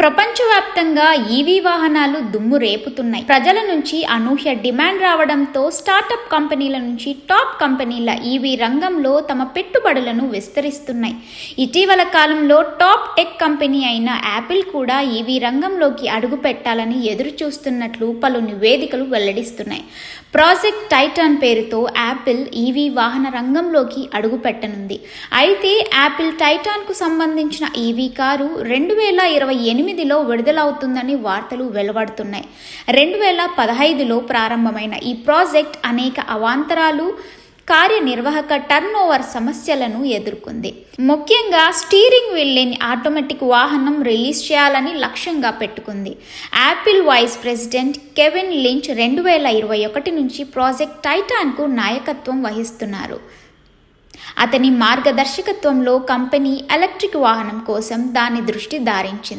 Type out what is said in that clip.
ప్రపంచవ్యాప్తంగా ఈవీ వాహనాలు దుమ్ము రేపుతున్నాయి. ప్రజల నుంచి అనూహ్య డిమాండ్ రావడంతో స్టార్టప్ కంపెనీల నుంచి టాప్ కంపెనీల ఈవీ రంగంలో తమ పెట్టుబడులను విస్తరిస్తున్నాయి. ఇటీవల కాలంలో టాప్ టెక్ కంపెనీ అయిన యాపిల్ కూడా ఈవీ రంగంలోకి అడుగు పెట్టాలని ఎదురు చూస్తున్నట్లు పలు నివేదికలు వెల్లడిస్తున్నాయి. ప్రాజెక్ట్ టైటాన్ పేరుతో యాపిల్ ఈవీ వాహన రంగంలోకి అడుగు పెట్టనుంది. అయితే యాపిల్ టైటాన్కు సంబంధించిన ఈవీ కారు 2028లో విడుదలవుతుందని వార్తలు వెలువడుతున్నాయి. 2015లో ప్రారంభమైన ఈ ప్రాజెక్ట్ అనేక అవాంతరాలు, కార్యనిర్వాహక టర్నోవర్ సమస్యలను ఎదుర్కొంది. ముఖ్యంగా స్టీరింగ్ వీల్ లేని ఆటోమేటిక్ వాహనం రిలీజ్ చేయాలని లక్ష్యంగా పెట్టుకుంది. Apple vice president Kevin Lynch 2021 నుంచి ప్రాజెక్ట్ టైటాన్కు నాయకత్వం వహిస్తున్నారు. అతని మార్గదర్శకత్వంలో కంపెనీ ఎలక్ట్రిక్ వాహనం కోసం దాని దృష్టి దారించింది.